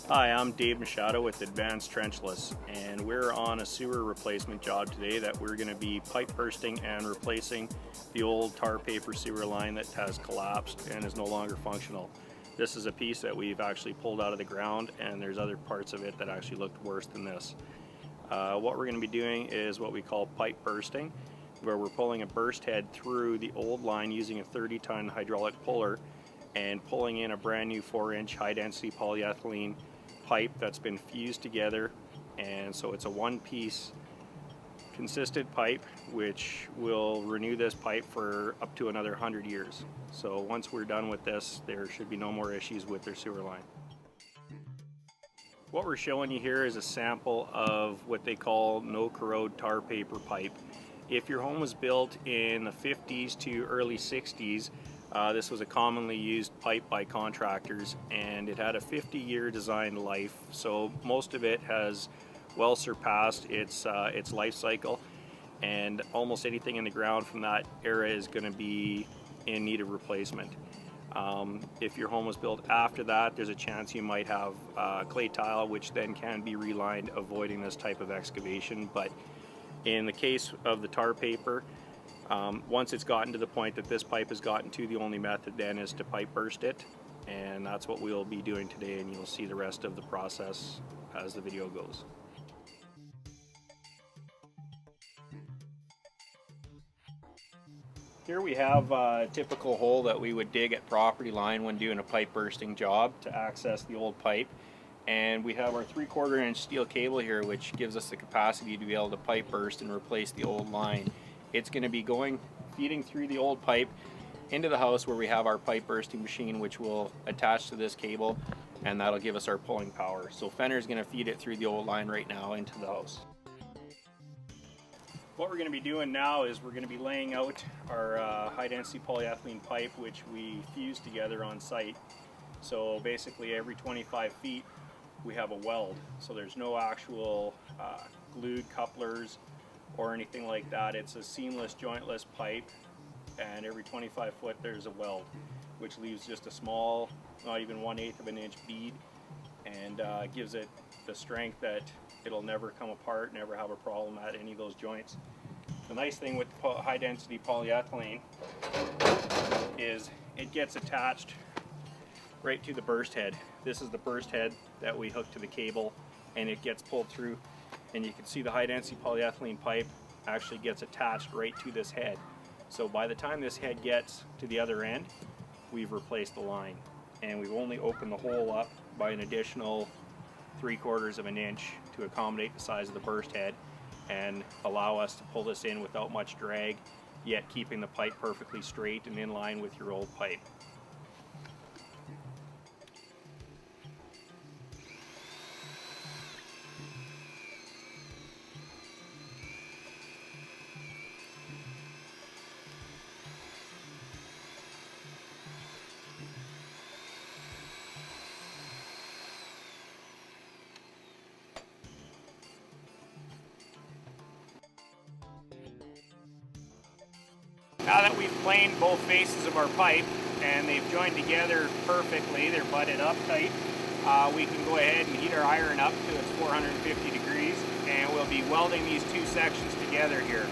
Hi, I'm Dave Machado with Advanced Trenchless, and we're on a sewer replacement job today that we're going to be pipe bursting and replacing the old tar paper sewer line that has collapsed and is no longer functional. This is a piece that we've actually pulled out of the ground, and there's other parts of it that actually looked worse than this. What we're going to be doing is what we call pipe bursting, where we're pulling a burst head through the old line using a 30-ton hydraulic puller and pulling in a brand new 4-inch high-density polyethylene pipe that's been fused together, and so it's a one-piece consistent pipe which will renew this pipe for up to another 100 years. So once we're done with this, there should be no more issues with their sewer line. What we're showing you here is a sample of what they call no corrode tar paper pipe. If your home was built in the 50s to early 60s, this was a commonly used pipe by contractors, and it had a 50-year design life, so most of it has well surpassed its life cycle, and almost anything in the ground from that era is going to be in need of replacement. If your home was built after that, there's a chance you might have clay tile, which then can be relined, avoiding this type of excavation. But in the case of the tar paper, once it's gotten to the point that this pipe has gotten to, the only method then is to pipe burst it, and that's what we'll be doing today, and you'll see the rest of the process as the video goes. Here we have a typical hole that we would dig at property line when doing a pipe bursting job to access the old pipe, and we have our 3/4 inch steel cable here, which gives us the capacity to be able to pipe burst and replace the old line. It's going to be feeding through the old pipe into the house where we have our pipe bursting machine, which will attach to this cable, and that'll give us our pulling power. So Fenner's going to feed it through the old line right now into the house. What we're going to be doing now is we're going to be laying out our high density polyethylene pipe, which we fused together on site. So basically every 25 feet we have a weld, so there's no actual glued couplers or anything like that. It's a seamless, jointless pipe, and every 25 foot there's a weld, which leaves just a small, not even 1/8 of an inch bead, and gives it the strength that it'll never come apart, never have a problem at any of those joints. The nice thing with high density polyethylene is it gets attached right to the burst head. This is the burst head that we hook to the cable, and it gets pulled through, and you can see the high density polyethylene pipe actually gets attached right to this head. So by the time this head gets to the other end, we've replaced the line, and we've only opened the hole up by an additional 3/4 of an inch to accommodate the size of the burst head and allow us to pull this in without much drag, yet keeping the pipe perfectly straight and in line with your old pipe. Now that we've planed both faces of our pipe and they've joined together perfectly, they're butted up tight, we can go ahead and heat our iron up to its 450 degrees, and we'll be welding these two sections together here.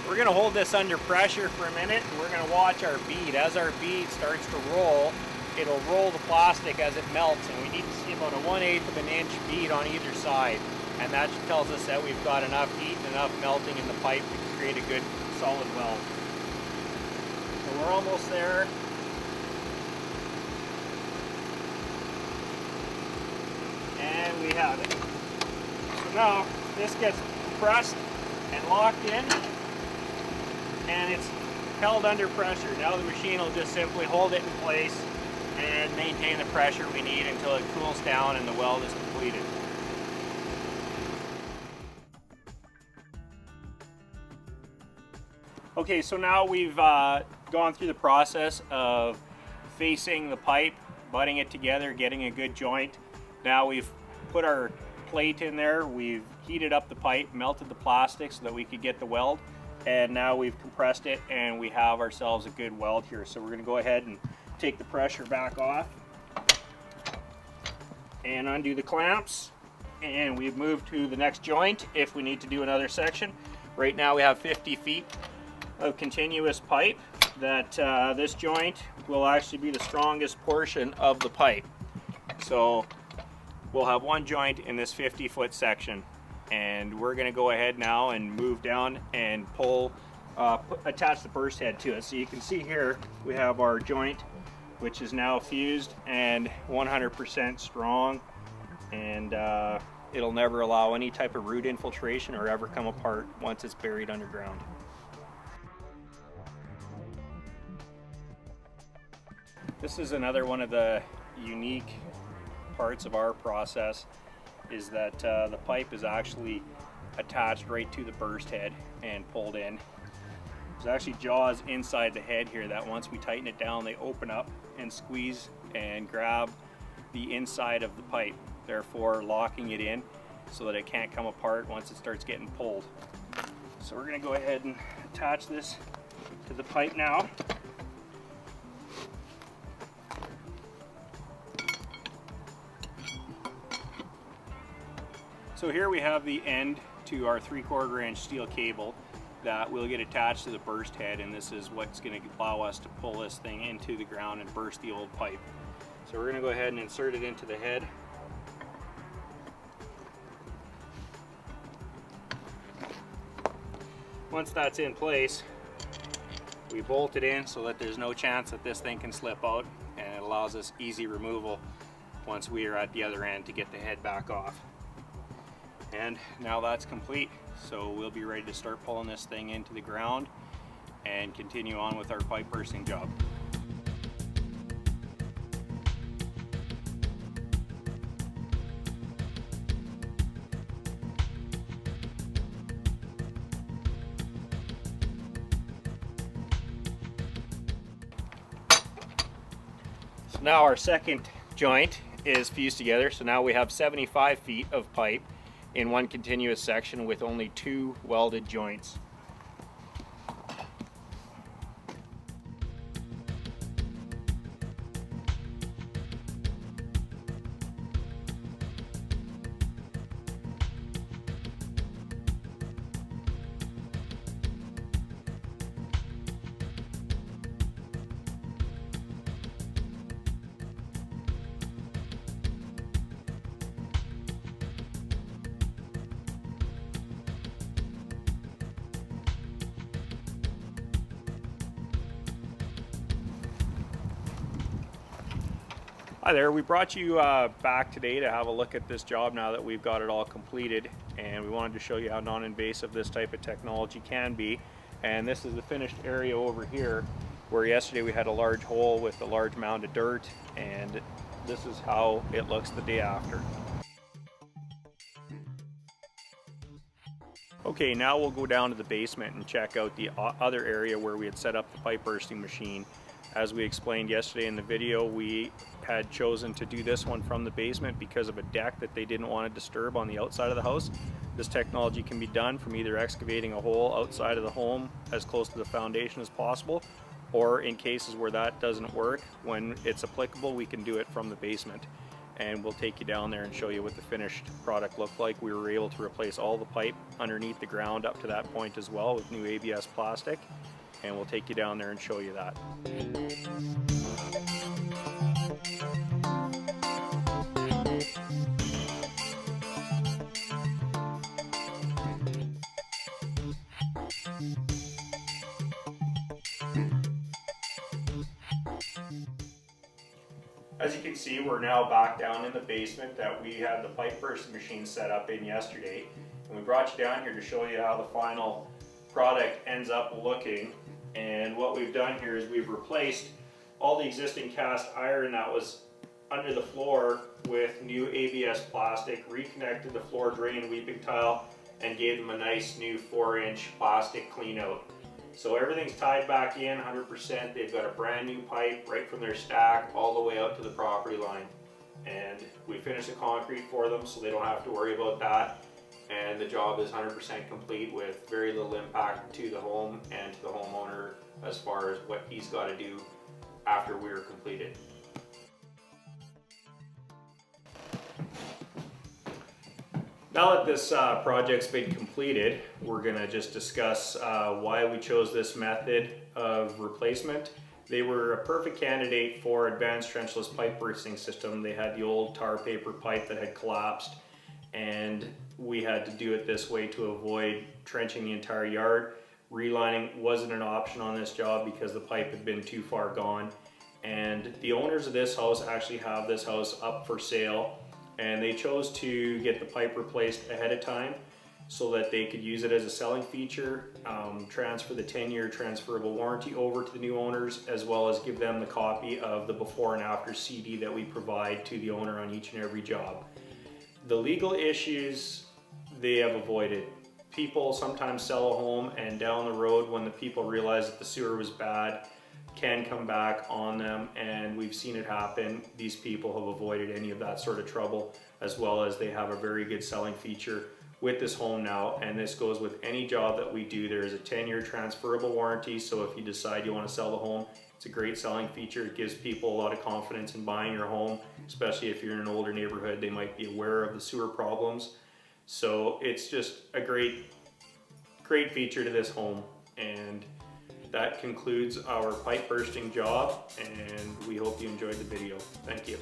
We're going to hold this under pressure for a minute, and we're going to watch our bead. As our bead starts to roll, it'll roll the plastic as it melts, and we need to see about a 1/8 of an inch bead on either side, and that tells us that we've got enough heat and enough melting in the pipe to create a good solid weld. So we're almost there. And we have it. So now this gets pressed and locked in, and it's held under pressure. Now the machine will just simply hold it in place and maintain the pressure we need until it cools down and the weld is completed. Okay, so now we've gone through the process of facing the pipe, butting it together, getting a good joint. Now we've put our plate in there, we've heated up the pipe, melted the plastic so that we could get the weld, and now we've compressed it and we have ourselves a good weld here. So we're going to go ahead and take the pressure back off and undo the clamps, and we've moved to the next joint if we need to do another section. Right now we have 50 feet of continuous pipe that this joint will actually be the strongest portion of the pipe. So we'll have one joint in this 50-foot section, and we're going to go ahead now and move down and pull, attach the burst head to it. So you can see here we have our joint, which is now fused and 100% strong, and it'll never allow any type of root infiltration or ever come apart once it's buried underground. This is another one of the unique parts of our process, is that the pipe is actually attached right to the burst head and pulled in. There's actually jaws inside the head here that once we tighten it down, they open up and squeeze and grab the inside of the pipe, therefore locking it in so that it can't come apart once it starts getting pulled. So we're going to go ahead and attach this to the pipe now. So here we have the end to our 3/4 inch steel cable that will get attached to the burst head, and this is what's going to allow us to pull this thing into the ground and burst the old pipe. So we're going to go ahead and insert it into the head. Once that's in place, we bolt it in so that there's no chance that this thing can slip out, and it allows us easy removal once we are at the other end to get the head back off. And now that's complete, so we'll be ready to start pulling this thing into the ground and continue on with our pipe bursting job. So now our second joint is fused together, so now we have 75 feet of pipe in one continuous section with only 2 welded joints. Hi there, we brought you back today to have a look at this job now that we've got it all completed, and we wanted to show you how non-invasive this type of technology can be. And this is the finished area over here, where yesterday we had a large hole with a large mound of dirt, and this is how it looks the day after. Okay, now we'll go down to the basement and check out the other area where we had set up the pipe bursting machine. As we explained yesterday in the video, we had chosen to do this one from the basement because of a deck that they didn't want to disturb on the outside of the house. This technology can be done from either excavating a hole outside of the home as close to the foundation as possible, or in cases where that doesn't work, when it's applicable, we can do it from the basement. And we'll take you down there and show you what the finished product looked like. We were able to replace all the pipe underneath the ground up to that point as well with new ABS plastic, and we'll take you down there and show you that. As you can see, we're now back down in the basement that we had the pipe bursting machine set up in yesterday. And we brought you down here to show you how the final product ends up looking. And what we've done here is we've replaced all the existing cast iron that was under the floor with new ABS plastic, reconnected the floor drain weeping tile, and gave them a nice new 4-inch plastic clean out. So everything's tied back in 100%. They've got a brand new pipe right from their stack all the way out to the property line. And we finished the concrete for them so they don't have to worry about that. And the job is 100% complete with very little impact to the home and to the homeowner as far as what he's got to do after we're completed. Now that this project's been completed, we're going to just discuss why we chose this method of replacement. They were a perfect candidate for advanced trenchless pipe bursting system. They had the old tar paper pipe that had collapsed, and we had to do it this way to avoid trenching the entire yard. Relining wasn't an option on this job because the pipe had been too far gone. And the owners of this house actually have this house up for sale, and they chose to get the pipe replaced ahead of time so that they could use it as a selling feature, transfer the 10-year transferable warranty over to the new owners, as well as give them the copy of the before and after CD that we provide to the owner on each and every job. The legal issues they have avoided. People sometimes sell a home and down the road when the people realize that the sewer was bad, can come back on them, and we've seen it happen. These people have avoided any of that sort of trouble, as well as they have a very good selling feature with this home now, and this goes with any job that we do. There is a 10-year transferable warranty, so if you decide you want to sell the home, it's a great selling feature. It gives people a lot of confidence in buying your home, especially if you're in an older neighborhood. They might be aware of the sewer problems. So it's just a great feature to this home. And that concludes our pipe bursting job, and we hope you enjoyed the video. Thank you.